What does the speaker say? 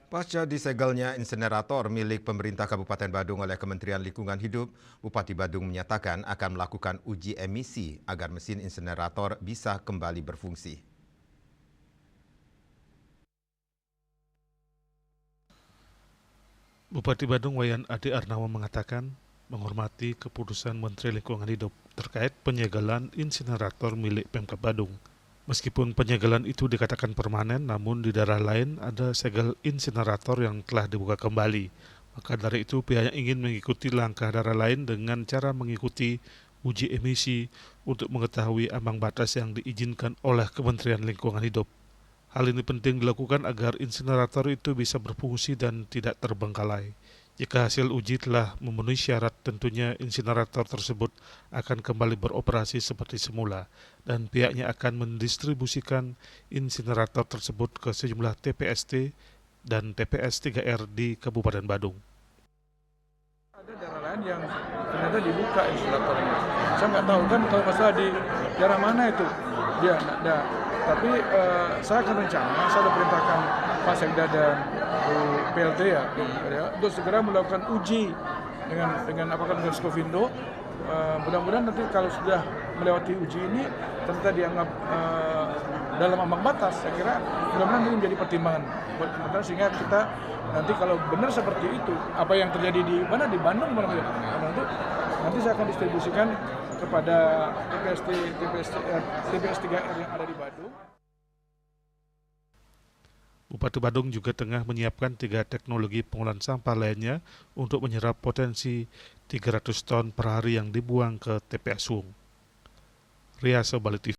Pasca disegelnya insinerator milik pemerintah Kabupaten Badung oleh Kementerian Lingkungan Hidup, Bupati Badung menyatakan akan melakukan uji emisi agar mesin insinerator bisa kembali berfungsi. Bupati Badung Wayan Ade Arnawa mengatakan menghormati keputusan Menteri Lingkungan Hidup terkait penyegelan insinerator milik Pemkab Badung. Meskipun penyegelan itu dikatakan permanen, namun di daerah lain ada segel insinerator yang telah dibuka kembali. Maka dari itu pihaknya ingin mengikuti langkah daerah lain dengan cara mengikuti uji emisi untuk mengetahui ambang batas yang diizinkan oleh Kementerian Lingkungan Hidup. Hal ini penting dilakukan agar insinerator itu bisa berfungsi dan tidak terbengkalai. Jika hasil uji telah memenuhi syarat, tentunya insinerator tersebut akan kembali beroperasi seperti semula dan pihaknya akan mendistribusikan insinerator tersebut ke sejumlah TPST dan TPS 3R di Kabupaten Badung. Ada daerah lain yang ternyata dibuka insineratornya. Saya nggak tahu kan kalau masalah di daerah mana itu dia ada. Tapi saya akan rencana, saya sudah perintahkan Pak Sekda dan PLT ya, untuk segera melakukan uji dengan apakah dengan Skovindo. Mudah-mudahan nanti kalau sudah melewati uji ini ternyata dianggap dalam ambang batas, saya kira mudah-mudahan ini menjadi pertimbangan buat kita sehingga kita nanti kalau benar seperti itu, apa yang terjadi di mana di Bandung nanti saya akan distribusikan kepada TPS 3R yang ada di Badung. Bupati Badung juga tengah menyiapkan 3 teknologi pengolahan sampah lainnya untuk menyerap potensi 300 ton per hari yang dibuang ke TPS Wung. Ria Sobali TV.